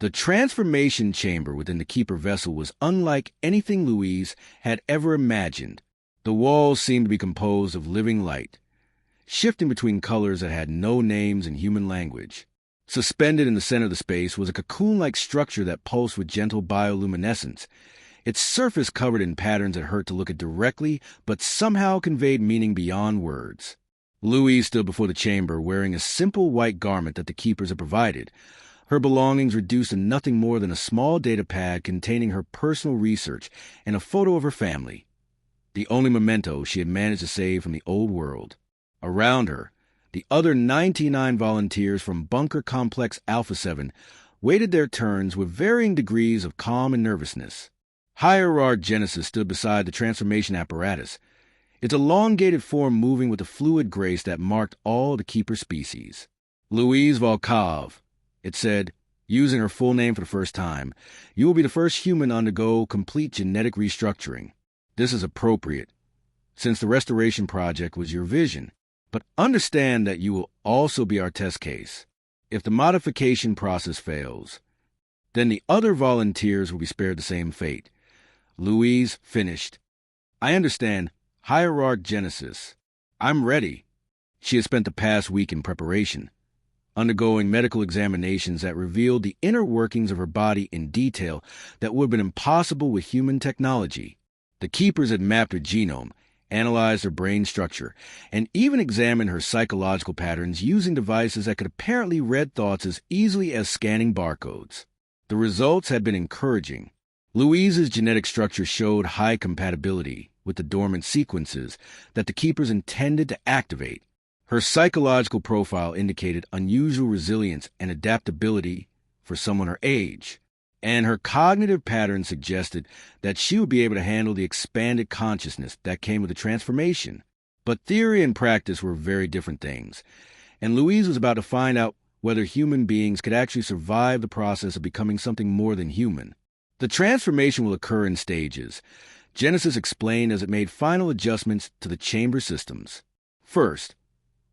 The transformation chamber within the Keeper vessel was unlike anything Louise had ever imagined. The walls seemed to be composed of living light, shifting between colors that had no names in human language. Suspended in the center of the space was a cocoon-like structure that pulsed with gentle bioluminescence, its surface covered in patterns that hurt to look at directly, but somehow conveyed meaning beyond words. Louise stood before the chamber wearing a simple white garment that the Keepers had provided, her belongings reduced to nothing more than a small data pad containing her personal research and a photo of her family, the only memento she had managed to save from the old world. Around her, the other 99 volunteers from Bunker Complex Alpha 7 waited their turns with varying degrees of calm and nervousness. Hierarch Genesis stood beside the transformation apparatus, its elongated form moving with the fluid grace that marked all the Keeper species. Louise Volkov, it said, using her full name for the first time, you will be the first human to undergo complete genetic restructuring. This is appropriate, since the restoration project was your vision. But understand that you will also be our test case. If the modification process fails, then the other volunteers will be spared the same fate. Louise finished. I understand. Hierarch Genesis. I'm ready. She had spent the past week in preparation, undergoing medical examinations that revealed the inner workings of her body in detail that would have been impossible with human technology. The Keepers had mapped her genome, analyzed her brain structure, and even examined her psychological patterns using devices that could apparently read thoughts as easily as scanning barcodes. The results had been encouraging. Louise's genetic structure showed high compatibility with the dormant sequences that the Keepers intended to activate. Her psychological profile indicated unusual resilience and adaptability for someone her age, and her cognitive pattern suggested that she would be able to handle the expanded consciousness that came with the transformation. But theory and practice were very different things, and Louise was about to find out whether human beings could actually survive the process of becoming something more than human. The transformation will occur in stages, Genesis explained as it made final adjustments to the chamber systems. First,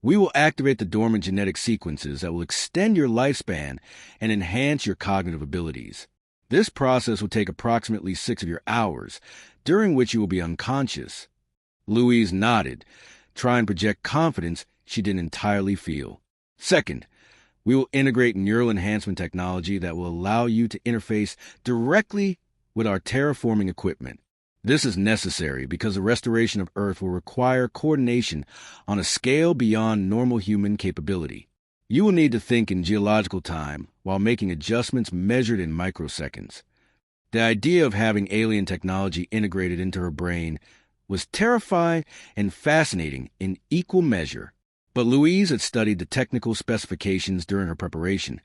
we will activate the dormant genetic sequences that will extend your lifespan and enhance your cognitive abilities. This process will take approximately 6 of your hours, during which you will be unconscious. Louise nodded, trying to project confidence she didn't entirely feel. Second, we will integrate neural enhancement technology that will allow you to interface directly with our terraforming equipment. This is necessary because the restoration of Earth will require coordination on a scale beyond normal human capability. You will need to think in geological time while making adjustments measured in microseconds. The idea of having alien technology integrated into her brain was terrifying and fascinating in equal measure. But Louise had studied the technical specifications during her preparation,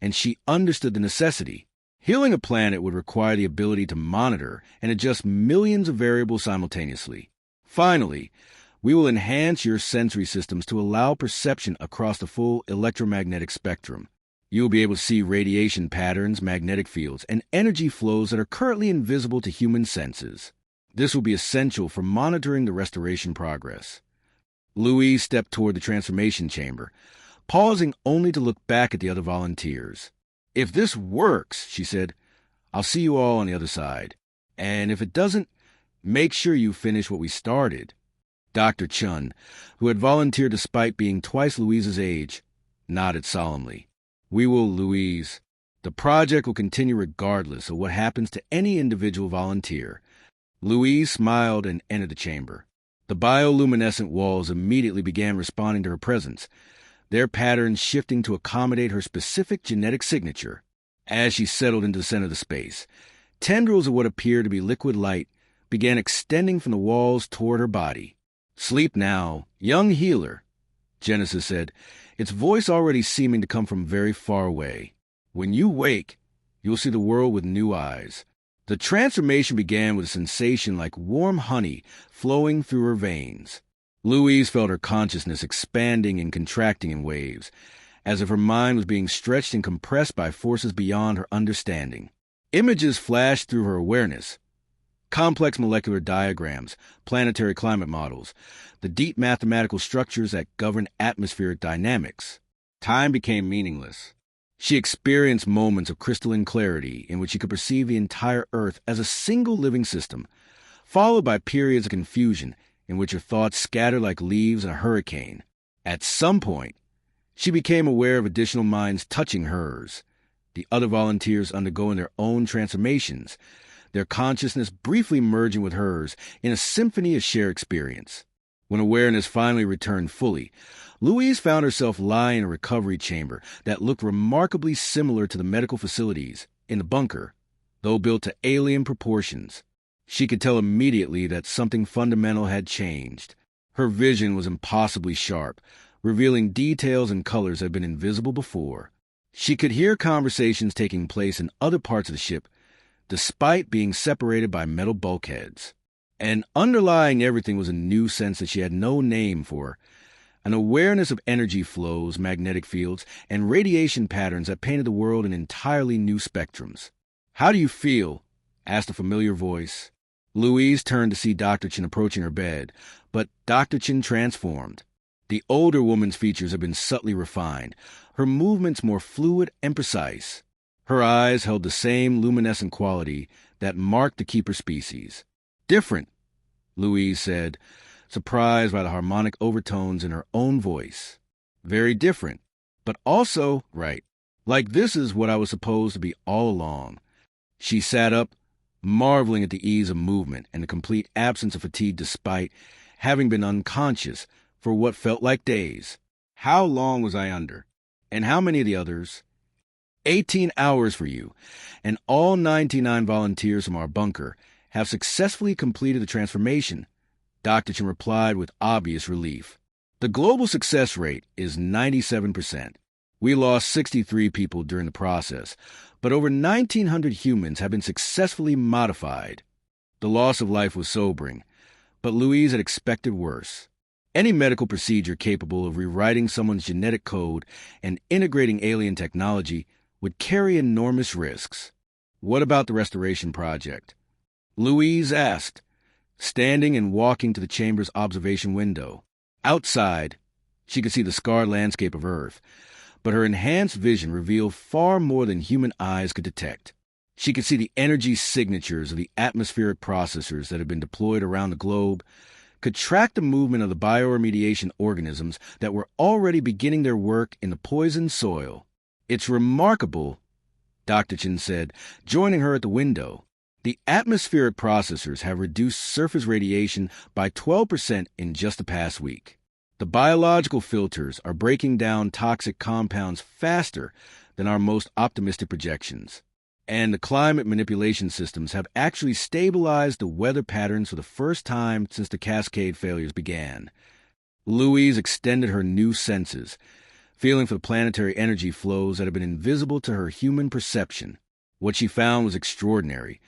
and she understood the necessity. Healing a planet would require the ability to monitor and adjust millions of variables simultaneously. Finally, we will enhance your sensory systems to allow perception across the full electromagnetic spectrum. You will be able to see radiation patterns, magnetic fields, and energy flows that are currently invisible to human senses. This will be essential for monitoring the restoration progress. Louise stepped toward the transformation chamber, pausing only to look back at the other volunteers. If this works, she said, I'll see you all on the other side. And if it doesn't, make sure you finish what we started. Dr. Chun, who had volunteered despite being twice Louise's age, nodded solemnly. We will, Louise. The project will continue regardless of what happens to any individual volunteer. Louise smiled and entered the chamber. The bioluminescent walls immediately began responding to her presence, their patterns shifting to accommodate her specific genetic signature. As she settled into the center of the space, tendrils of what appeared to be liquid light began extending from the walls toward her body. Sleep now, young healer, Genesis said, its voice already seeming to come from very far away. When you wake, you'll see the world with new eyes. The transformation began with a sensation like warm honey flowing through her veins. Louise felt her consciousness expanding and contracting in waves, as if her mind was being stretched and compressed by forces beyond her understanding. Images flashed through her awareness. Complex molecular diagrams, planetary climate models, the deep mathematical structures that govern atmospheric dynamics. Time became meaningless. She experienced moments of crystalline clarity in which she could perceive the entire Earth as a single living system, followed by periods of confusion in which her thoughts scattered like leaves in a hurricane. At some point, she became aware of additional minds touching hers, the other volunteers undergoing their own transformations, their consciousness briefly merging with hers in a symphony of shared experience. When awareness finally returned fully, Louise found herself lying in a recovery chamber that looked remarkably similar to the medical facilities in the bunker, though built to alien proportions. She could tell immediately that something fundamental had changed. Her vision was impossibly sharp, revealing details and colors that had been invisible before. She could hear conversations taking place in other parts of the ship, despite being separated by metal bulkheads. And underlying everything was a new sense that she had no name for, an awareness of energy flows, magnetic fields, and radiation patterns that painted the world in entirely new spectrums. "How do you feel?" asked a familiar voice. Louise turned to see Dr. Chen approaching her bed, but Dr. Chen transformed. The older woman's features had been subtly refined, her movements more fluid and precise. Her eyes held the same luminescent quality that marked the keeper species. "Different," Louise said, surprised by the harmonic overtones in her own voice. "Very different, but also right. Like this is what I was supposed to be all along." She sat up, marveling at the ease of movement and the complete absence of fatigue despite having been unconscious for what felt like days. "How long was I under? And how many of the others?" 18 hours for you, and all 99 volunteers from our bunker have successfully completed the transformation," Dr. Chen replied with obvious relief. "The global success rate is 97%. We lost 63 people during the process, but over 1,900 humans have been successfully modified." The loss of life was sobering, but Louise had expected worse. Any medical procedure capable of rewriting someone's genetic code and integrating alien technology would carry enormous risks. "What about the restoration project?" Louise asked, standing and walking to the chamber's observation window. Outside, she could see the scarred landscape of Earth, but her enhanced vision revealed far more than human eyes could detect. She could see the energy signatures of the atmospheric processors that had been deployed around the globe, could track the movement of the bioremediation organisms that were already beginning their work in the poisoned soil. "It's remarkable," Dr. Chen said, joining her at the window. "The atmospheric processors have reduced surface radiation by 12% in just the past week. The biological filters are breaking down toxic compounds faster than our most optimistic projections. And the climate manipulation systems have actually stabilized the weather patterns for the first time since the Cascade failures began." Louise extended her new senses, feeling for the planetary energy flows that had been invisible to her human perception. What she found was extraordinary.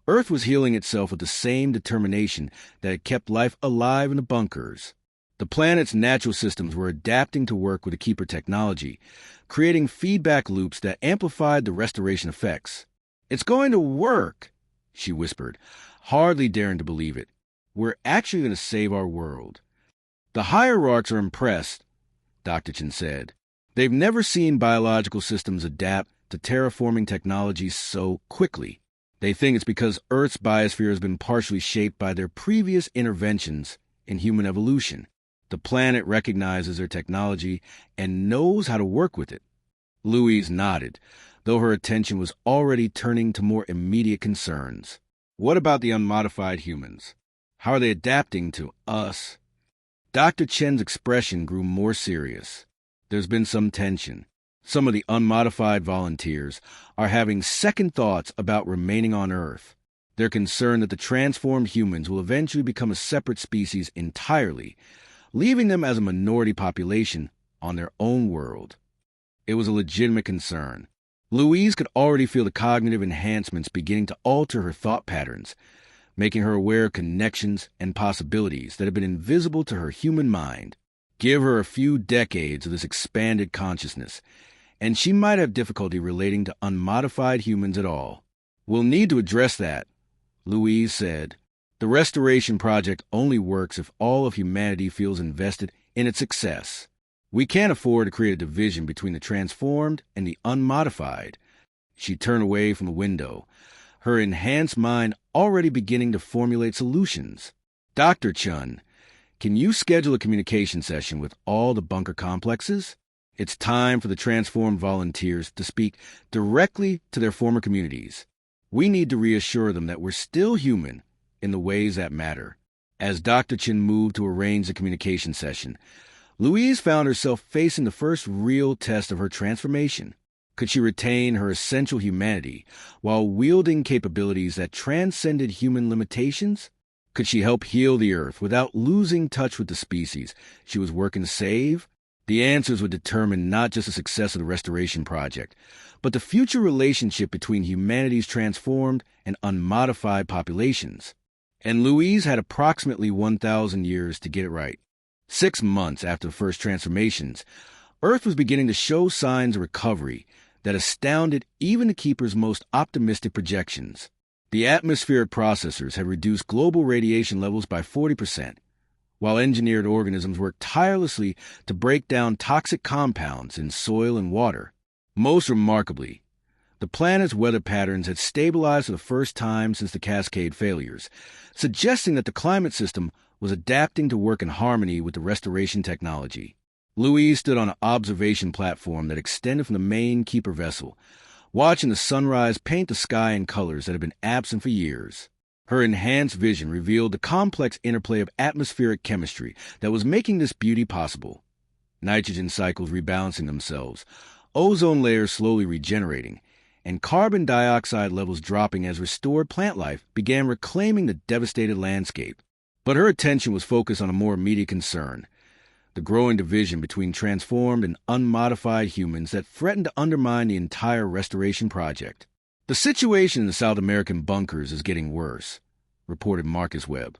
Earth was healing itself with the same determination that had kept life alive in the bunkers. The planet's natural systems were adapting to work with the Keeper technology, creating feedback loops that amplified the restoration effects. "It's going to work," she whispered, hardly daring to believe it. "We're actually going to save our world." "The hierarchs are impressed," Dr. Chen said. "They've never seen biological systems adapt to terraforming technologies so quickly. They think it's because Earth's biosphere has been partially shaped by their previous interventions in human evolution. The planet recognizes their technology and knows how to work with it." Louise nodded, though her attention was already turning to more immediate concerns. "What about the unmodified humans? How are they adapting to us?" Dr. Chen's expression grew more serious. "There's been some tension. Some of the unmodified volunteers are having second thoughts about remaining on Earth. They're concerned that the transformed humans will eventually become a separate species entirely, leaving them as a minority population on their own world." It was a legitimate concern. Louise could already feel the cognitive enhancements beginning to alter her thought patterns, making her aware of connections and possibilities that had been invisible to her human mind. Give her a few decades of this expanded consciousness, and she might have difficulty relating to unmodified humans at all. "We'll need to address that," Louise said. "The restoration project only works if all of humanity feels invested in its success. We can't afford to create a division between the transformed and the unmodified. She turned away from the window, her enhanced mind already beginning to formulate solutions. Dr. Chun, can you schedule a communication session with all the bunker complexes? It's time for the transformed volunteers to speak directly to their former communities. We need to reassure them that we're still human in the ways that matter. As Dr. Chin moved to arrange the communication session, Louise found herself facing the first real test of her transformation. Could she retain her essential humanity while wielding capabilities that transcended human limitations? Could she help heal the Earth without losing touch with the species she was working to save? The answers would determine not just the success of the restoration project, but the future relationship between humanity's transformed and unmodified populations. And Louise had approximately 1,000 years to get it right. 6 months after the first transformations, Earth was beginning to show signs of recovery that astounded even the Keeper's most optimistic projections. The atmospheric processors had reduced global radiation levels by 40%, while engineered organisms worked tirelessly to break down toxic compounds in soil and water. Most remarkably, the planet's weather patterns had stabilized for the first time since the Cascade failures, suggesting that the climate system was adapting to work in harmony with the restoration technology. Louise stood on an observation platform that extended from the main Keeper vessel, watching the sunrise paint the sky in colors that had been absent for years. Her enhanced vision revealed the complex interplay of atmospheric chemistry that was making this beauty possible. Nitrogen cycles rebalancing themselves, ozone layers slowly regenerating, and carbon dioxide levels dropping as restored plant life began reclaiming the devastated landscape. But her attention was focused on a more immediate concern: the growing division between transformed and unmodified humans that threatened to undermine the entire restoration project. "The situation in the South American bunkers is getting worse," reported Marcus Webb,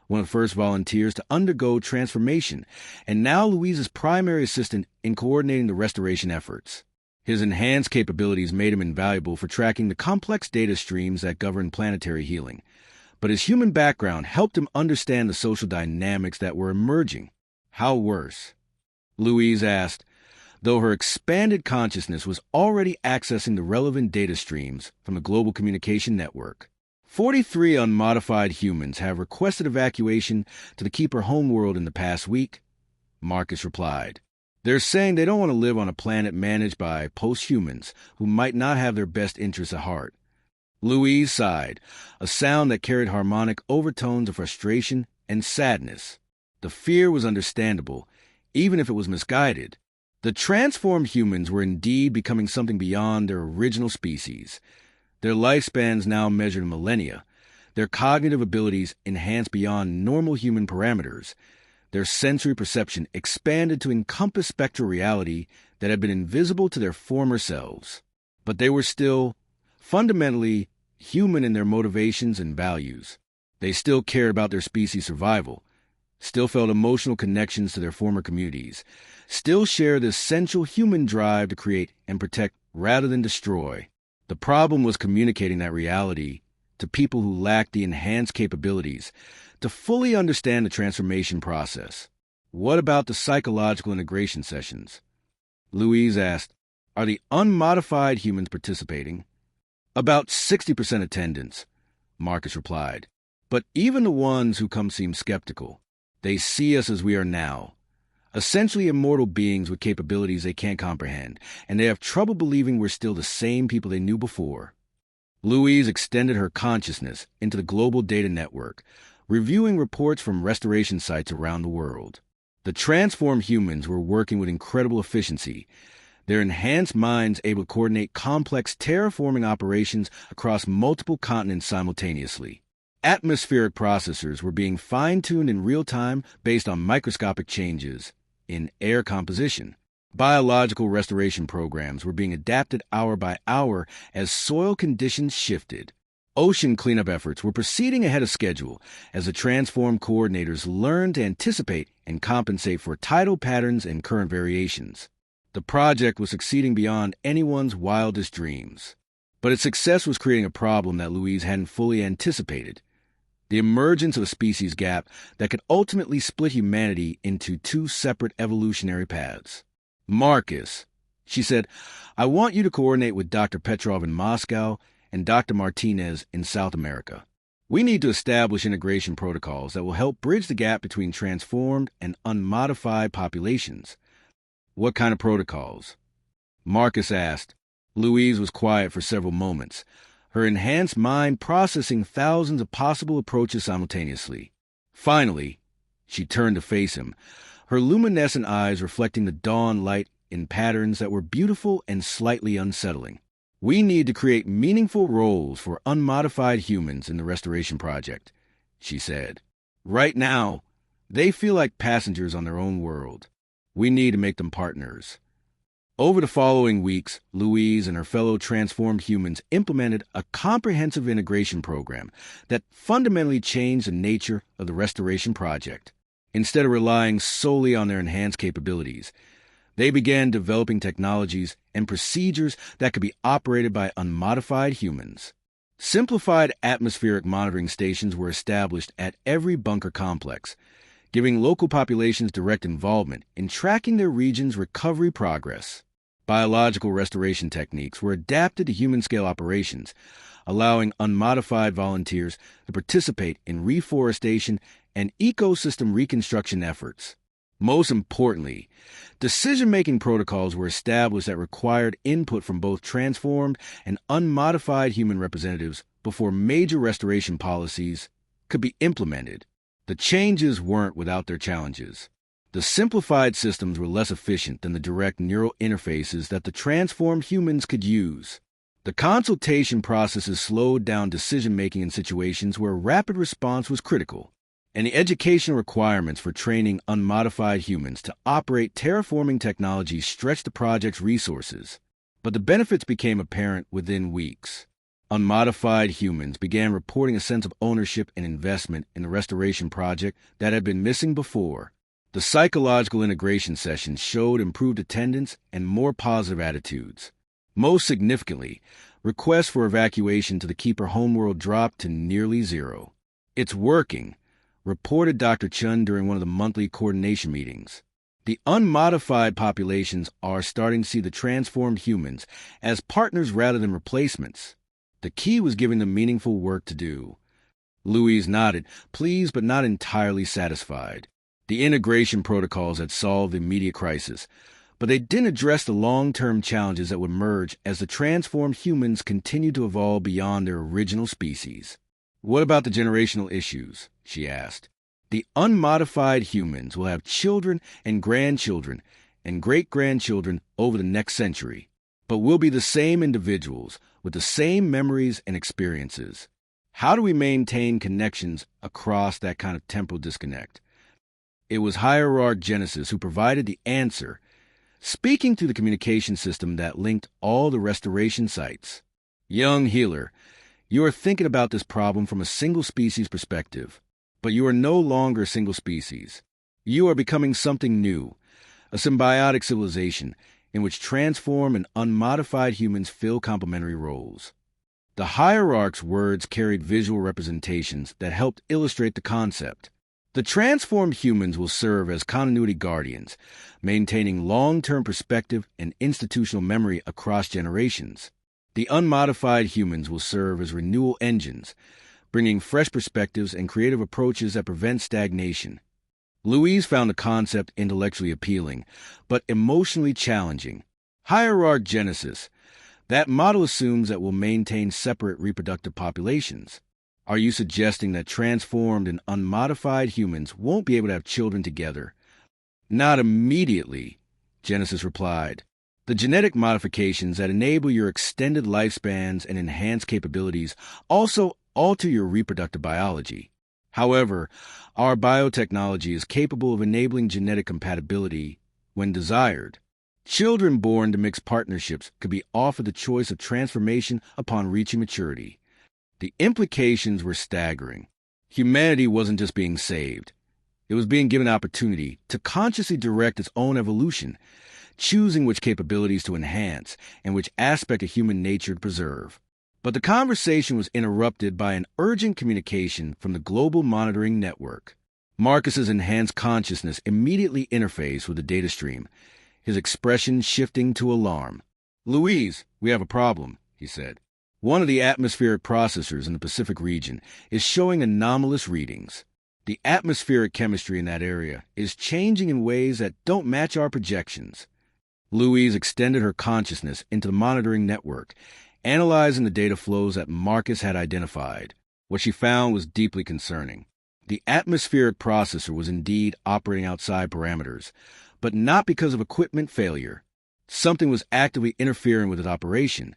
one of the first volunteers to undergo transformation, and now Louise's primary assistant in coordinating the restoration efforts. His enhanced capabilities made him invaluable for tracking the complex data streams that govern planetary healing, but his human background helped him understand the social dynamics that were emerging. "How worse?" Louise asked, though her expanded consciousness was already accessing the relevant data streams from the global communication network. 43 unmodified humans have requested evacuation to the Keeper homeworld in the past week, Marcus replied. "They're saying they don't want to live on a planet managed by post-humans who might not have their best interests at heart." Louise sighed, a sound that carried harmonic overtones of frustration and sadness. The fear was understandable, even if it was misguided. The transformed humans were indeed becoming something beyond their original species. Their lifespans now measured in millennia, their cognitive abilities enhanced beyond normal human parameters, their sensory perception expanded to encompass spectral reality that had been invisible to their former selves. But they were still, fundamentally, human in their motivations and values. They still cared about their species' survival, still felt emotional connections to their former communities, still shared the essential human drive to create and protect rather than destroy. The problem was communicating that reality to people who lacked the enhanced capabilities to fully understand the transformation process. "What about the psychological integration sessions?" Louise asked. "Are the unmodified humans participating?" "About 60% attendance," Marcus replied. "But even the ones who come seem skeptical. They see us as we are now, essentially immortal beings with capabilities they can't comprehend, and they have trouble believing we're still the same people they knew before." Louise extended her consciousness into the global data network, reviewing reports from restoration sites around the world. The transformed humans were working with incredible efficiency, their enhanced minds able to coordinate complex terraforming operations across multiple continents simultaneously. Atmospheric processors were being fine-tuned in real time based on microscopic changes in air composition. Biological restoration programs were being adapted hour by hour as soil conditions shifted. Ocean cleanup efforts were proceeding ahead of schedule as the transformed coordinators learned to anticipate and compensate for tidal patterns and current variations. The project was succeeding beyond anyone's wildest dreams. But its success was creating a problem that Louise hadn't fully anticipated: the emergence of a species gap that could ultimately split humanity into two separate evolutionary paths. Marcus, she said, I want you to coordinate with Dr. Petrov in Moscow and Dr. Martinez in South America. We need to establish integration protocols that will help bridge the gap between transformed and unmodified populations. What kind of protocols? Marcus asked. Louise was quiet for several moments, her enhanced mind processing thousands of possible approaches simultaneously. Finally, she turned to face him, her luminescent eyes reflecting the dawn light in patterns that were beautiful and slightly unsettling. We need to create meaningful roles for unmodified humans in the restoration project, she said. Right now, they feel like passengers on their own world. We need to make them partners. Over the following weeks, Louise and her fellow transformed humans implemented a comprehensive integration program that fundamentally changed the nature of the restoration project. Instead of relying solely on their enhanced capabilities, they began developing technologies and procedures that could be operated by unmodified humans. Simplified atmospheric monitoring stations were established at every bunker complex, giving local populations direct involvement in tracking their region's recovery progress. Biological restoration techniques were adapted to human-scale operations, allowing unmodified volunteers to participate in reforestation and ecosystem reconstruction efforts. Most importantly, decision-making protocols were established that required input from both transformed and unmodified human representatives before major restoration policies could be implemented. The changes weren't without their challenges. The simplified systems were less efficient than the direct neural interfaces that the transformed humans could use. The consultation processes slowed down decision-making in situations where rapid response was critical, and the educational requirements for training unmodified humans to operate terraforming technology stretched the project's resources. But the benefits became apparent within weeks. Unmodified humans began reporting a sense of ownership and investment in the restoration project that had been missing before. The psychological integration sessions showed improved attendance and more positive attitudes. Most significantly, requests for evacuation to the Keeper homeworld dropped to nearly zero. It's working, reported Dr. Chun during one of the monthly coordination meetings. The unmodified populations are starting to see the transformed humans as partners rather than replacements. The key was giving them meaningful work to do. Louise nodded, pleased but not entirely satisfied. The integration protocols had solved the immediate crisis, but they didn't address the long-term challenges that would emerge as the transformed humans continued to evolve beyond their original species. What about the generational issues? She asked. The unmodified humans will have children and grandchildren and great-grandchildren over the next century, but will be the same individuals with the same memories and experiences. How do we maintain connections across that kind of temporal disconnect? It was Hierarch Genesis who provided the answer, speaking through the communication system that linked all the restoration sites. Young healer, you are thinking about this problem from a single species perspective, but you are no longer a single species. You are becoming something new, a symbiotic civilization in which transformed and unmodified humans fill complementary roles. The Hierarch's words carried visual representations that helped illustrate the concept. The transformed humans will serve as continuity guardians, maintaining long-term perspective and institutional memory across generations. The unmodified humans will serve as renewal engines, bringing fresh perspectives and creative approaches that prevent stagnation. Louise found the concept intellectually appealing, but emotionally challenging. Hierarch Genesis. That model assumes that we'll maintain separate reproductive populations. Are you suggesting that transformed and unmodified humans won't be able to have children together? Not immediately, Genesis replied. The genetic modifications that enable your extended lifespans and enhanced capabilities also alter your reproductive biology. However, our biotechnology is capable of enabling genetic compatibility when desired. Children born to mixed partnerships could be offered the choice of transformation upon reaching maturity. The implications were staggering. Humanity wasn't just being saved. It was being given opportunity to consciously direct its own evolution, choosing which capabilities to enhance and which aspect of human nature to preserve. But the conversation was interrupted by an urgent communication from the global monitoring network. Marcus's enhanced consciousness immediately interfaced with the data stream, his expression shifting to alarm. "Louise, we have a problem," he said. "One of the atmospheric processors in the Pacific region is showing anomalous readings. The atmospheric chemistry in that area is changing in ways that don't match our projections." Louise extended her consciousness into the monitoring network, analyzing the data flows that Marcus had identified. What she found was deeply concerning. The atmospheric processor was indeed operating outside parameters, but not because of equipment failure. Something was actively interfering with its operation,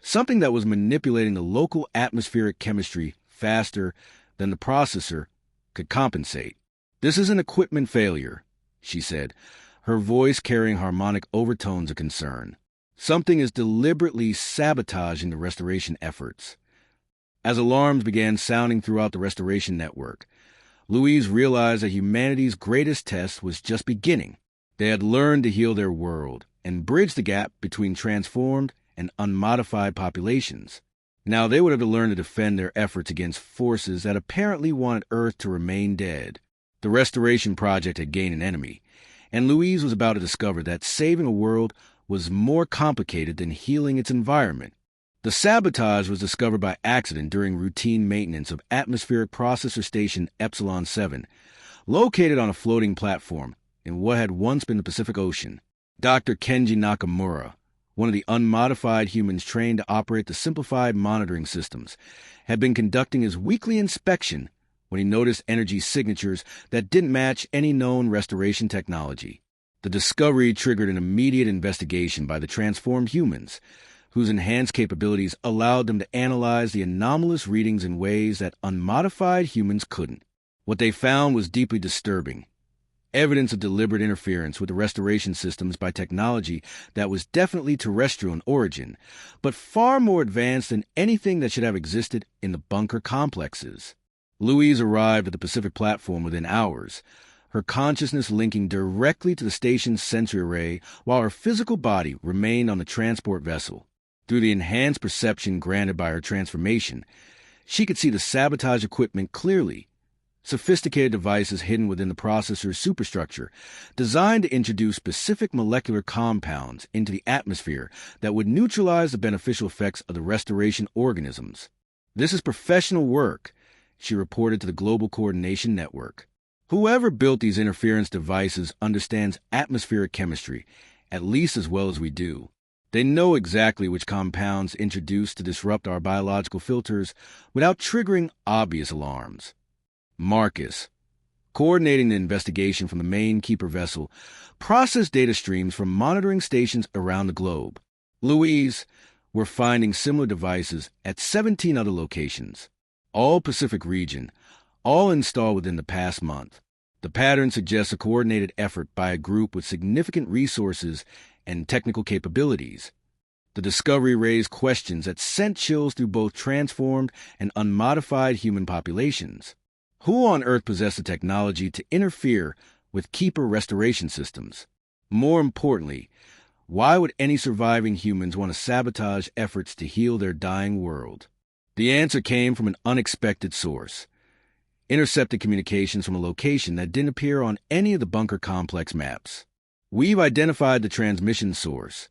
something that was manipulating the local atmospheric chemistry faster than the processor could compensate. "This isn't equipment failure," she said, her voice carrying harmonic overtones of concern. "Something is deliberately sabotaging the restoration efforts." As alarms began sounding throughout the restoration network, Louise realized that humanity's greatest test was just beginning. They had learned to heal their world and bridge the gap between transformed and unmodified populations. Now they would have to learn to defend their efforts against forces that apparently wanted Earth to remain dead. The restoration project had gained an enemy, and Louise was about to discover that saving a world was more complicated than healing its environment. The sabotage was discovered by accident during routine maintenance of Atmospheric Processor Station Epsilon 7, located on a floating platform in what had once been the Pacific Ocean. Dr. Kenji Nakamura, one of the unmodified humans trained to operate the simplified monitoring systems, had been conducting his weekly inspection when he noticed energy signatures that didn't match any known restoration technology. The discovery triggered an immediate investigation by the transformed humans, whose enhanced capabilities allowed them to analyze the anomalous readings in ways that unmodified humans couldn't. What they found was deeply disturbing. Evidence of deliberate interference with the restoration systems by technology that was definitely terrestrial in origin, but far more advanced than anything that should have existed in the bunker complexes. Louise arrived at the Pacific platform within hours, her consciousness linking directly to the station's sensory array while her physical body remained on the transport vessel. Through the enhanced perception granted by her transformation, she could see the sabotage equipment clearly. Sophisticated devices hidden within the processor's superstructure, designed to introduce specific molecular compounds into the atmosphere that would neutralize the beneficial effects of the restoration organisms. "This is professional work," she reported to the Global Coordination Network. "Whoever built these interference devices understands atmospheric chemistry, at least as well as we do. They know exactly which compounds introduce to disrupt our biological filters without triggering obvious alarms." Marcus, coordinating the investigation from the main keeper vessel, processed data streams from monitoring stations around the globe. Louise, were finding similar devices at 17 other locations, all Pacific region, all installed within the past month. The pattern suggests a coordinated effort by a group with significant resources and technical capabilities. The discovery raised questions that sent chills through both transformed and unmodified human populations. Who on Earth possessed the technology to interfere with keeper restoration systems? More importantly, why would any surviving humans want to sabotage efforts to heal their dying world? The answer came from an unexpected source. Intercepted communications from a location that didn't appear on any of the bunker complex maps. "We've identified the transmission source,"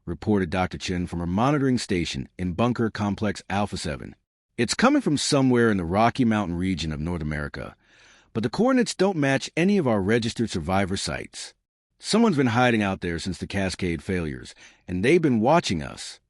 reported Dr. Chen from her monitoring station in Bunker Complex Alpha 7. "It's coming from somewhere in the Rocky Mountain region of North America, but the coordinates don't match any of our registered survivor sites. Someone's been hiding out there since the Cascade failures, and they've been watching us."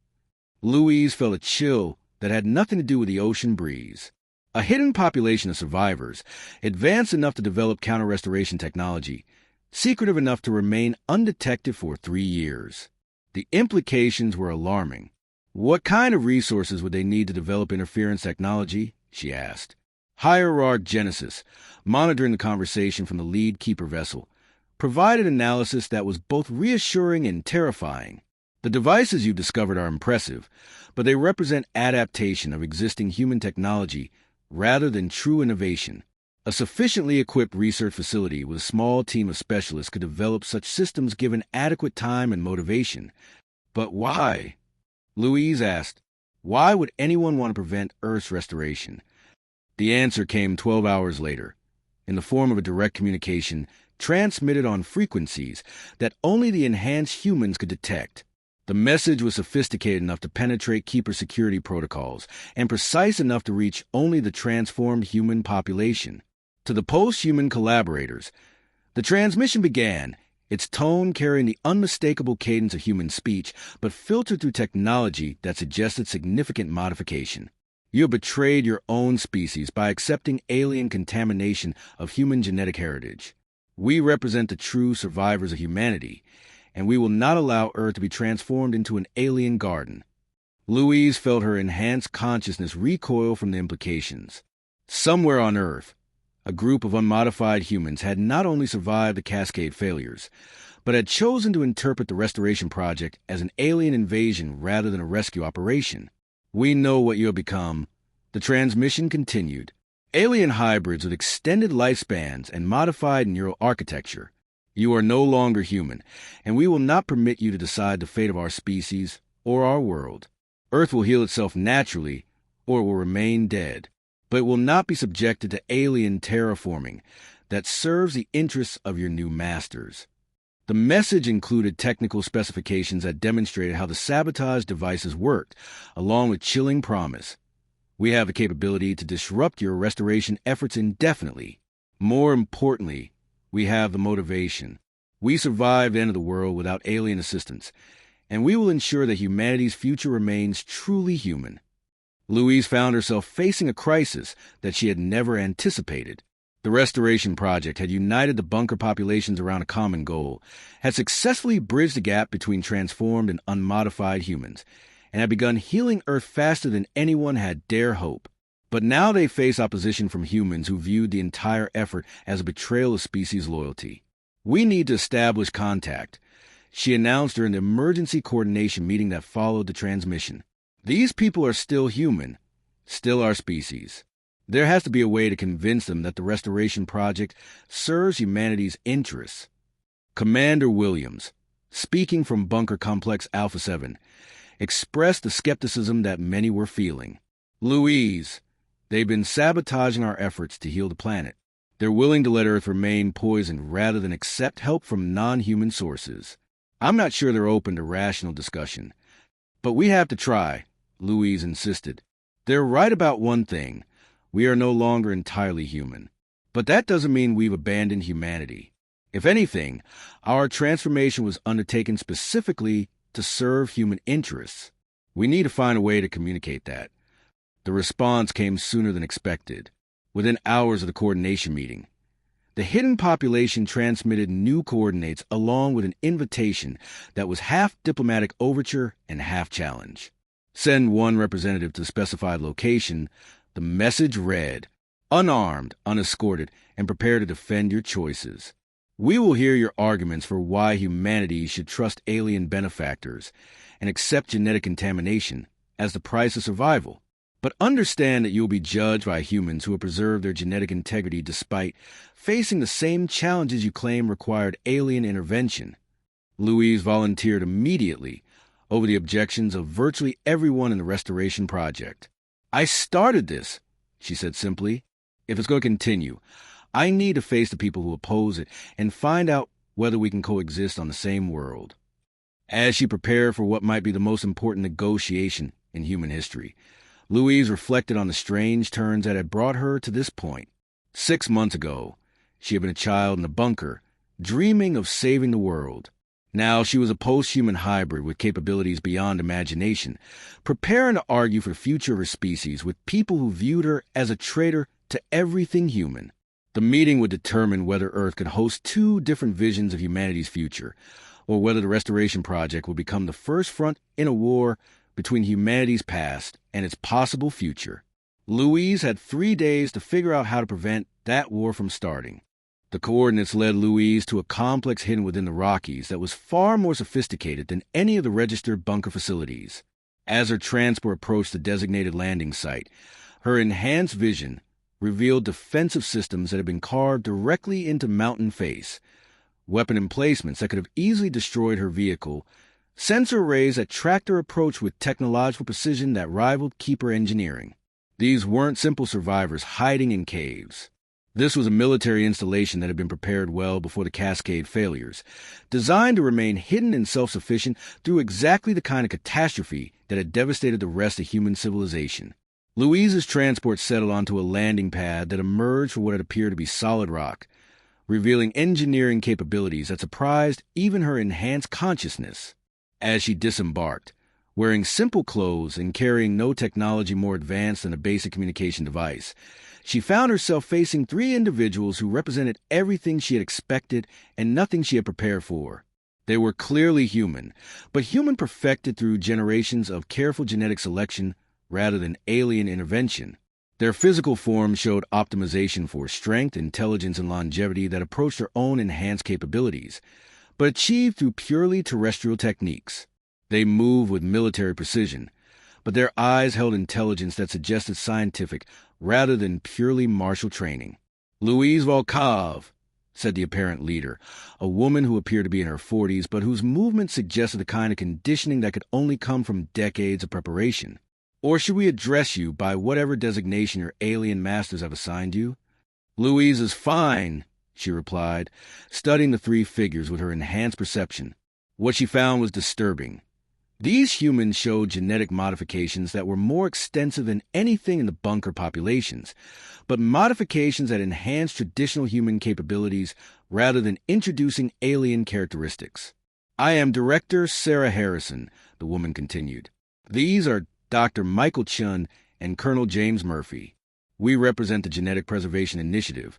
Louise felt a chill that had nothing to do with the ocean breeze. A hidden population of survivors, advanced enough to develop counter-restoration technology, secretive enough to remain undetected for 3 years. The implications were alarming. What kind of resources would they need to develop interference technology? She asked. Hierarch Genesis, monitoring the conversation from the lead keeper vessel, provided analysis that was both reassuring and terrifying. "The devices you've discovered are impressive, but they represent adaptation of existing human technology rather than true innovation. A sufficiently equipped research facility with a small team of specialists could develop such systems given adequate time and motivation. But why?" Louise asked. Why would anyone want to prevent Earth's restoration? The answer came 12 hours later, in the form of a direct communication transmitted on frequencies that only the enhanced humans could detect. The message was sophisticated enough to penetrate Keeper security protocols and precise enough to reach only the transformed human population. To the post-human collaborators, the transmission began, its tone carrying the unmistakable cadence of human speech, but filtered through technology that suggested significant modification. You have betrayed your own species by accepting alien contamination of human genetic heritage. We represent the true survivors of humanity, and we will not allow Earth to be transformed into an alien garden. Louise felt her enhanced consciousness recoil from the implications. Somewhere on Earth, a group of unmodified humans had not only survived the Cascade failures, but had chosen to interpret the Restoration Project as an alien invasion rather than a rescue operation. We know what you have become. The transmission continued. Alien hybrids with extended lifespans and modified neural architecture. You are no longer human, and we will not permit you to decide the fate of our species or our world. Earth will heal itself naturally, or it will remain dead, but it will not be subjected to alien terraforming that serves the interests of your new masters. The message included technical specifications that demonstrated how the sabotage devices worked, along with chilling promise. We have the capability to disrupt your restoration efforts indefinitely. More importantly, we have the motivation. We survived the end of the world without alien assistance, and we will ensure that humanity's future remains truly human. Louise found herself facing a crisis that she had never anticipated. The Restoration Project had united the bunker populations around a common goal, had successfully bridged the gap between transformed and unmodified humans, and had begun healing Earth faster than anyone had dare hope. But now they face opposition from humans who viewed the entire effort as a betrayal of species loyalty. We need to establish contact, she announced during the emergency coordination meeting that followed the transmission. These people are still human, still our species. There has to be a way to convince them that the Restoration Project serves humanity's interests. Commander Williams, speaking from Bunker Complex Alpha 7, expressed the skepticism that many were feeling. Louise, they've been sabotaging our efforts to heal the planet. They're willing to let Earth remain poisoned rather than accept help from non-human sources. I'm not sure they're open to rational discussion. But we have to try, Louise insisted. They're right about one thing. We are no longer entirely human. But that doesn't mean we've abandoned humanity. If anything, our transformation was undertaken specifically to serve human interests. We need to find a way to communicate that. The response came sooner than expected, within hours of the coordination meeting. The hidden population transmitted new coordinates along with an invitation that was half diplomatic overture and half challenge. Send one representative to the specified location. The message read, unarmed, unescorted, and prepare to defend your choices. We will hear your arguments for why humanity should trust alien benefactors and accept genetic contamination as the price of survival. But understand that you will be judged by humans who have preserved their genetic integrity despite facing the same challenges you claim required alien intervention. Louise volunteered immediately over the objections of virtually everyone in the Restoration Project. I started this, she said simply. If it's going to continue, I need to face the people who oppose it and find out whether we can coexist on the same world. As she prepared for what might be the most important negotiation in human history, Louise reflected on the strange turns that had brought her to this point. 6 months ago, she had been a child in a bunker, dreaming of saving the world. Now she was a post-human hybrid with capabilities beyond imagination, preparing to argue for the future of her species with people who viewed her as a traitor to everything human. The meeting would determine whether Earth could host two different visions of humanity's future, or whether the Restoration Project would become the first front in a war between humanity's past and its possible future. Louise had 3 days to figure out how to prevent that war from starting. The coordinates led Louise to a complex hidden within the Rockies that was far more sophisticated than any of the registered bunker facilities. As her transport approached the designated landing site, her enhanced vision revealed defensive systems that had been carved directly into mountain face, weapon emplacements that could have easily destroyed her vehicle sensor arrays that tracked her approach with technological precision that rivaled keeper engineering. These weren't simple survivors hiding in caves. This was a military installation that had been prepared well before the Cascade failures, designed to remain hidden and self-sufficient through exactly the kind of catastrophe that had devastated the rest of human civilization. Louise's transport settled onto a landing pad that emerged from what had appeared to be solid rock, revealing engineering capabilities that surprised even her enhanced consciousness. As she disembarked, wearing simple clothes and carrying no technology more advanced than a basic communication device, she found herself facing three individuals who represented everything she had expected and nothing she had prepared for. They were clearly human, but human perfected through generations of careful genetic selection rather than alien intervention. Their physical form showed optimization for strength, intelligence, and longevity that approached their own enhanced capabilities, but achieved through purely terrestrial techniques. They moved with military precision, but their eyes held intelligence that suggested scientific rather than purely martial training. "Louise Volkov," said the apparent leader, a woman who appeared to be in her 40s, but whose movement suggested the kind of conditioning that could only come from decades of preparation. "Or should we address you by whatever designation your alien masters have assigned you?" "Louise is fine," she replied, studying the three figures with her enhanced perception. What she found was disturbing. These humans showed genetic modifications that were more extensive than anything in the bunker populations, but modifications that enhanced traditional human capabilities rather than introducing alien characteristics. "I am Director Sarah Harrison," the woman continued. "These are Dr. Michael Chun and Colonel James Murphy. We represent the Genetic Preservation Initiative,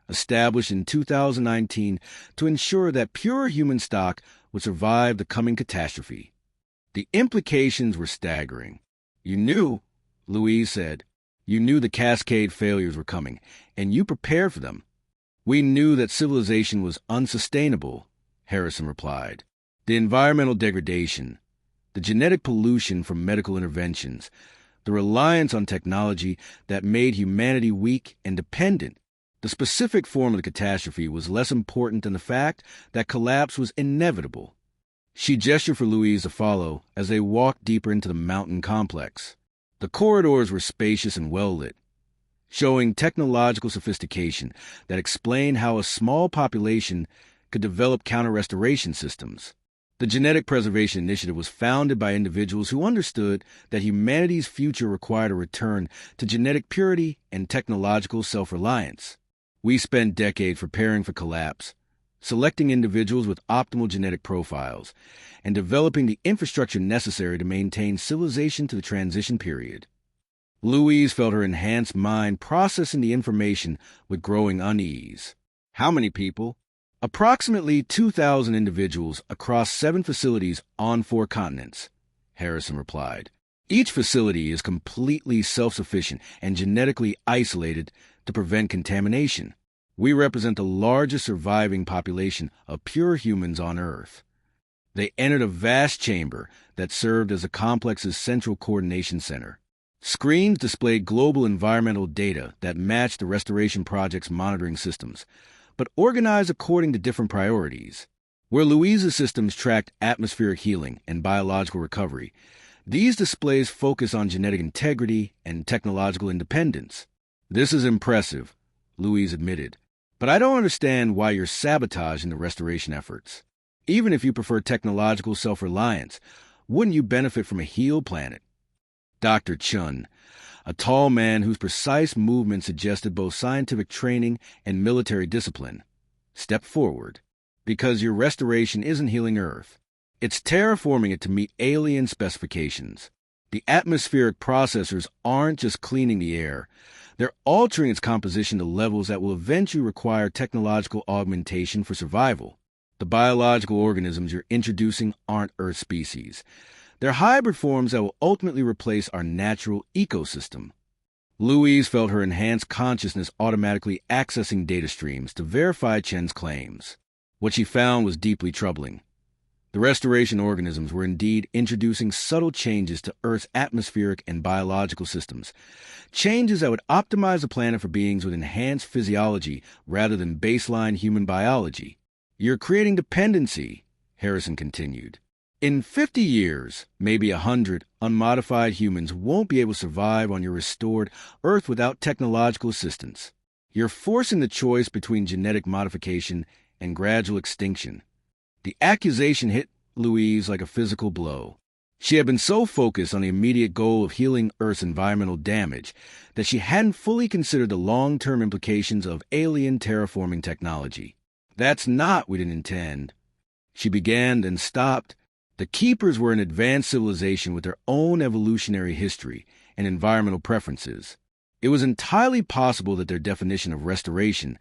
established in 2019 to ensure that pure human stock would survive the coming catastrophe." The implications were staggering. "You knew," Louise said. "You knew the Cascade failures were coming, and you prepared for them." "We knew that civilization was unsustainable," Harrison replied. "The environmental degradation, the genetic pollution from medical interventions, the reliance on technology that made humanity weak and dependent. The specific form of the catastrophe was less important than the fact that collapse was inevitable." She gestured for Louise to follow as they walked deeper into the mountain complex. The corridors were spacious and well-lit, showing technological sophistication that explained how a small population could develop counter-restoration systems. The Genetic Preservation Initiative was founded by individuals who understood that humanity's future required a return to genetic purity and technological self-reliance. "We spent decades preparing for collapse, selecting individuals with optimal genetic profiles, and developing the infrastructure necessary to maintain civilization to the transition period." Louise felt her enhanced mind processing the information with growing unease. "How many people?" "Approximately 2,000 individuals across 7 facilities on 4 continents," Harrison replied. "Each facility is completely self-sufficient and genetically isolated to prevent contamination. We represent the largest surviving population of pure humans on Earth." They entered a vast chamber that served as the complex's central coordination center. Screens displayed global environmental data that matched the restoration project's monitoring systems, but organized according to different priorities. Where Louise's systems tracked atmospheric healing and biological recovery, these displays focus on genetic integrity and technological independence. "This is impressive," Louise admitted, "but I don't understand why you're sabotaging the restoration efforts. Even if you prefer technological self-reliance, wouldn't you benefit from a healed planet?" Dr. Chun, a tall man whose precise movement suggested both scientific training and military discipline, stepped forward. "Because your restoration isn't healing Earth. It's terraforming it to meet alien specifications. The atmospheric processors aren't just cleaning the air. They're altering its composition to levels that will eventually require technological augmentation for survival. The biological organisms you're introducing aren't Earth species. They're hybrid forms that will ultimately replace our natural ecosystem." Louise felt her enhanced consciousness automatically accessing data streams to verify Chen's claims. What she found was deeply troubling. The restoration organisms were indeed introducing subtle changes to Earth's atmospheric and biological systems, changes that would optimize the planet for beings with enhanced physiology rather than baseline human biology. "You're creating dependency," Harrison continued. In 50 years, maybe 100, unmodified humans won't be able to survive on your restored Earth without technological assistance. You're forcing the choice between genetic modification and gradual extinction. The accusation hit Louise like a physical blow. She had been so focused on the immediate goal of healing Earth's environmental damage that she hadn't fully considered the long-term implications of alien terraforming technology. That's not what we didn't intend. She began, then stopped. The Keepers were an advanced civilization with their own evolutionary history and environmental preferences. It was entirely possible that their definition of restoration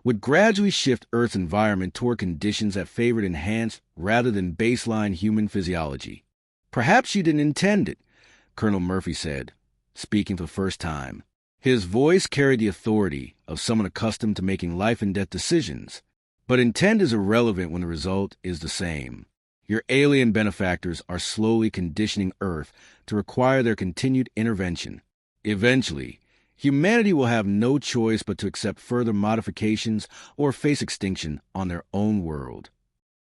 would gradually shift Earth's environment toward conditions that favored enhanced rather than baseline human physiology. Perhaps she didn't intend it, Colonel Murphy said, speaking for the first time. His voice carried the authority of someone accustomed to making life-and-death decisions. But intent is irrelevant when the result is the same. Your alien benefactors are slowly conditioning Earth to require their continued intervention. Eventually, humanity will have no choice but to accept further modifications or face extinction on their own world.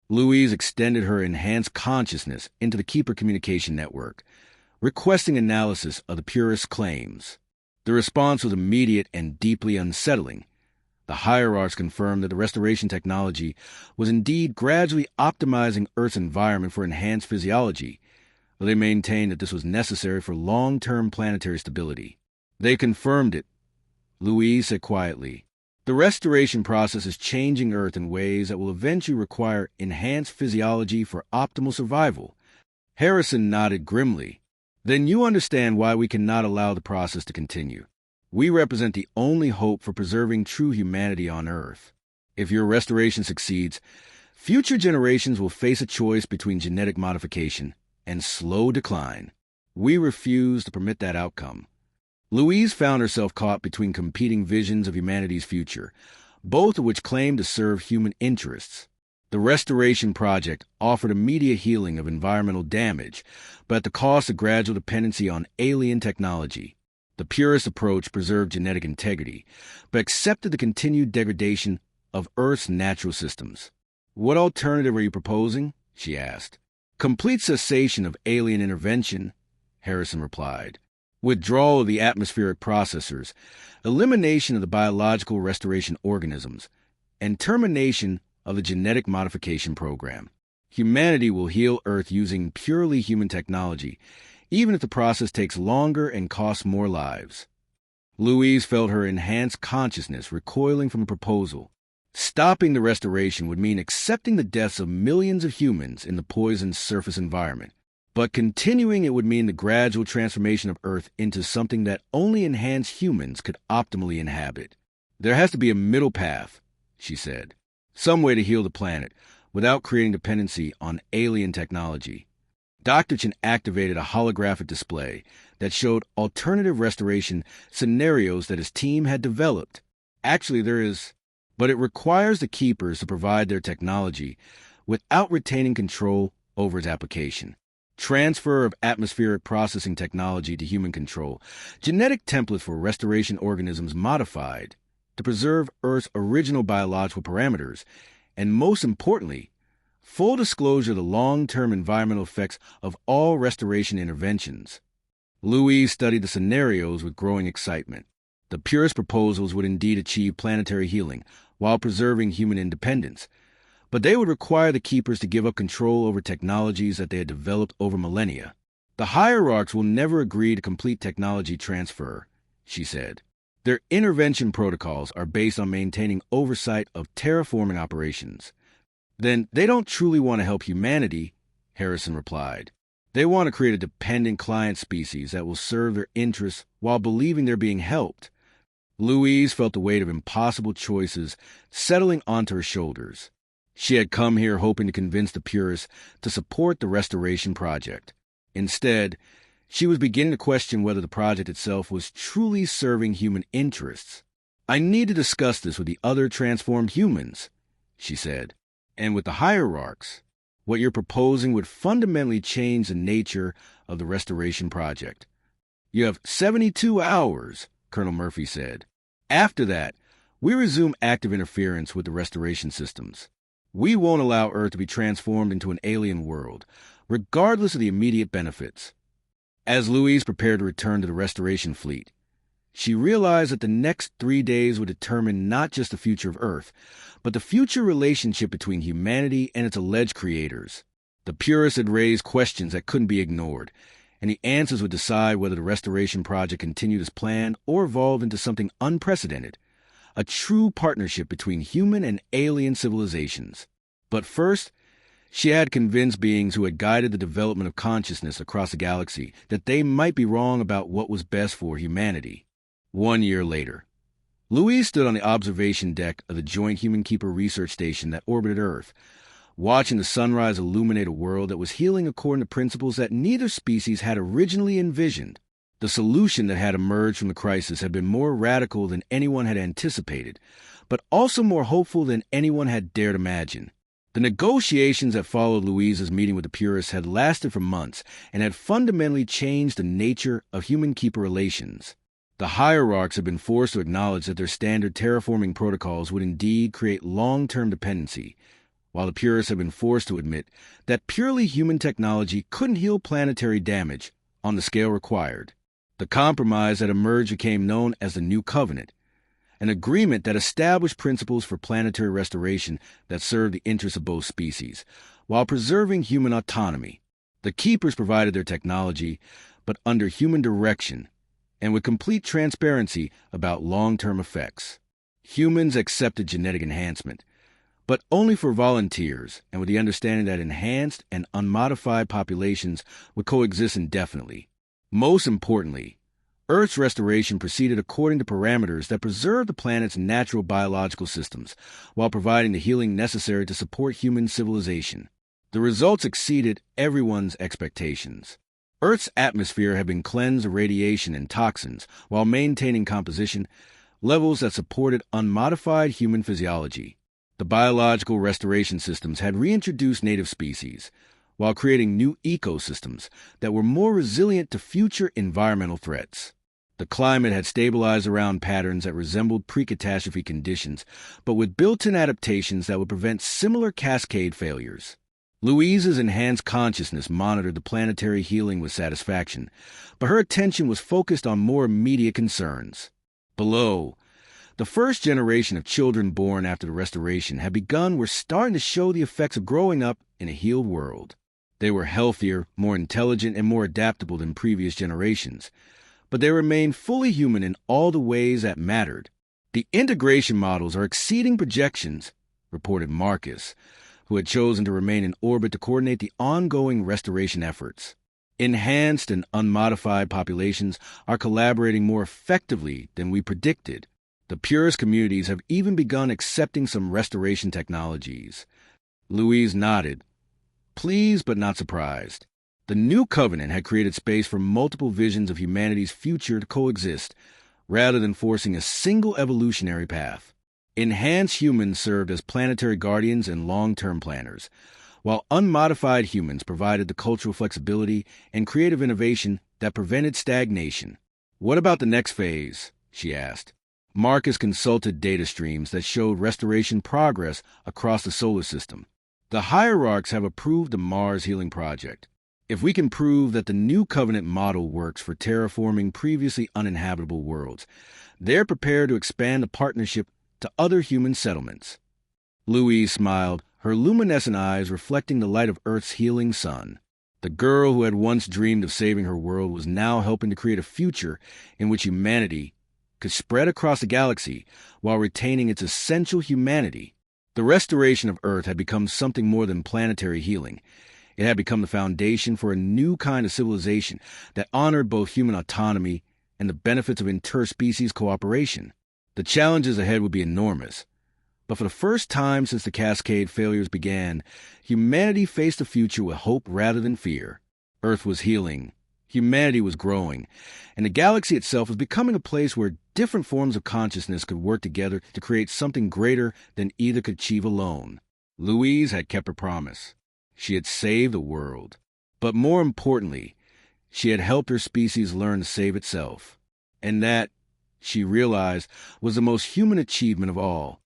Louise extended her enhanced consciousness into the Keeper communication network, requesting analysis of the Purist's claims. The response was immediate and deeply unsettling. The hierarchs confirmed that the restoration technology was indeed gradually optimizing Earth's environment for enhanced physiology, though they maintained that this was necessary for long-term planetary stability. They confirmed it, Louise said quietly. The restoration process is changing Earth in ways that will eventually require enhanced physiology for optimal survival. Harrison nodded grimly. Then you understand why we cannot allow the process to continue. We represent the only hope for preserving true humanity on Earth. If your restoration succeeds, future generations will face a choice between genetic modification and slow decline. We refuse to permit that outcome. Louise found herself caught between competing visions of humanity's future, both of which claimed to serve human interests. The Restoration Project offered immediate healing of environmental damage, but at the cost of gradual dependency on alien technology. The Purist approach preserved genetic integrity, but accepted the continued degradation of Earth's natural systems. What alternative are you proposing? She asked. Complete cessation of alien intervention, Harrison replied. Withdrawal of the atmospheric processors, elimination of the biological restoration organisms, and termination of the genetic modification program. Humanity will heal Earth using purely human technology, even if the process takes longer and costs more lives. Louise felt her enhanced consciousness recoiling from the proposal. Stopping the restoration would mean accepting the deaths of millions of humans in the poisoned surface environment. But continuing it would mean the gradual transformation of Earth into something that only enhanced humans could optimally inhabit. There has to be a middle path, she said. Some way to heal the planet without creating dependency on alien technology. Dr. Chen activated a holographic display that showed alternative restoration scenarios that his team had developed. Actually, but it requires the Keepers to provide their technology without retaining control over its application. Transfer of atmospheric processing technology to human control, genetic templates for restoration organisms modified to preserve Earth's original biological parameters, and most importantly, full disclosure of the long-term environmental effects of all restoration interventions. Louise studied the scenarios with growing excitement. The Purist proposals would indeed achieve planetary healing while preserving human independence, but they would require the Keepers to give up control over technologies that they had developed over millennia. The hierarchs will never agree to complete technology transfer, she said. Their intervention protocols are based on maintaining oversight of terraforming operations. Then they don't truly want to help humanity, Harrison replied. They want to create a dependent client species that will serve their interests while believing they're being helped. Louise felt the weight of impossible choices settling onto her shoulders. She had come here hoping to convince the Purists to support the Restoration Project. Instead, she was beginning to question whether the project itself was truly serving human interests. I need to discuss this with the other transformed humans, she said. And with the hierarchs, what you're proposing would fundamentally change the nature of the Restoration Project. You have 72 hours, Colonel Murphy said. After that, we resume active interference with the restoration systems. We won't allow Earth to be transformed into an alien world, regardless of the immediate benefits. As Louise prepared to return to the restoration fleet, she realized that the next 3 days would determine not just the future of Earth, but the future relationship between humanity and its alleged creators. The purists had raised questions that couldn't be ignored, and the answers would decide whether the restoration project continued as planned or evolved into something unprecedented, a true partnership between human and alien civilizations. But first, she had convinced beings who had guided the development of consciousness across the galaxy that they might be wrong about what was best for humanity. 1 year later, Louise stood on the observation deck of the Joint Human Keeper research station that orbited Earth, watching the sunrise illuminate a world that was healing according to principles that neither species had originally envisioned. The solution that had emerged from the crisis had been more radical than anyone had anticipated, but also more hopeful than anyone had dared imagine. The negotiations that followed Louise's meeting with the purists had lasted for months and had fundamentally changed the nature of human-keeper relations. The hierarchs had been forced to acknowledge that their standard terraforming protocols would indeed create long-term dependency, while the purists had been forced to admit that purely human technology couldn't heal planetary damage on the scale required. The compromise that emerged became known as the New Covenant, an agreement that established principles for planetary restoration that served the interests of both species, while preserving human autonomy. The Keepers provided their technology, but under human direction, and with complete transparency about long-term effects. Humans accepted genetic enhancement, but only for volunteers, and with the understanding that enhanced and unmodified populations would coexist indefinitely. Most importantly, Earth's restoration proceeded according to parameters that preserved the planet's natural biological systems, while providing the healing necessary to support human civilization. The results exceeded everyone's expectations. Earth's atmosphere had been cleansed of radiation and toxins, while maintaining composition levels that supported unmodified human physiology. The biological restoration systems had reintroduced native species, while creating new ecosystems that were more resilient to future environmental threats. The climate had stabilized around patterns that resembled pre-catastrophe conditions, but with built-in adaptations that would prevent similar cascade failures. Louise's enhanced consciousness monitored the planetary healing with satisfaction, but her attention was focused on more immediate concerns. Below, the first generation of children born after the restoration had begun were starting to show the effects of growing up in a healed world. They were healthier, more intelligent, and more adaptable than previous generations, but they remained fully human in all the ways that mattered. The integration models are exceeding projections, reported Marcus, who had chosen to remain in orbit to coordinate the ongoing restoration efforts. Enhanced and unmodified populations are collaborating more effectively than we predicted. The purist communities have even begun accepting some restoration technologies. Louise nodded, pleased but not surprised. The New Covenant had created space for multiple visions of humanity's future to coexist, rather than forcing a single evolutionary path. Enhanced humans served as planetary guardians and long-term planners, while unmodified humans provided the cultural flexibility and creative innovation that prevented stagnation. What about the next phase? She asked. Marcus consulted data streams that showed restoration progress across the solar system. The hierarchs have approved the Mars Healing Project. If we can prove that the New Covenant model works for terraforming previously uninhabitable worlds, they're prepared to expand the partnership to other human settlements. Louise smiled, her luminescent eyes reflecting the light of Earth's healing sun. The girl who had once dreamed of saving her world was now helping to create a future in which humanity could spread across the galaxy while retaining its essential humanity. The restoration of Earth had become something more than planetary healing. It had become the foundation for a new kind of civilization that honored both human autonomy and the benefits of interspecies cooperation. The challenges ahead would be enormous. But for the first time since the Cascade failures began, humanity faced the future with hope rather than fear. Earth was healing, humanity was growing, and the galaxy itself was becoming a place where different forms of consciousness could work together to create something greater than either could achieve alone. Louise had kept her promise. She had saved the world. But more importantly, she had helped her species learn to save itself. And that, she realized, was the most human achievement of all.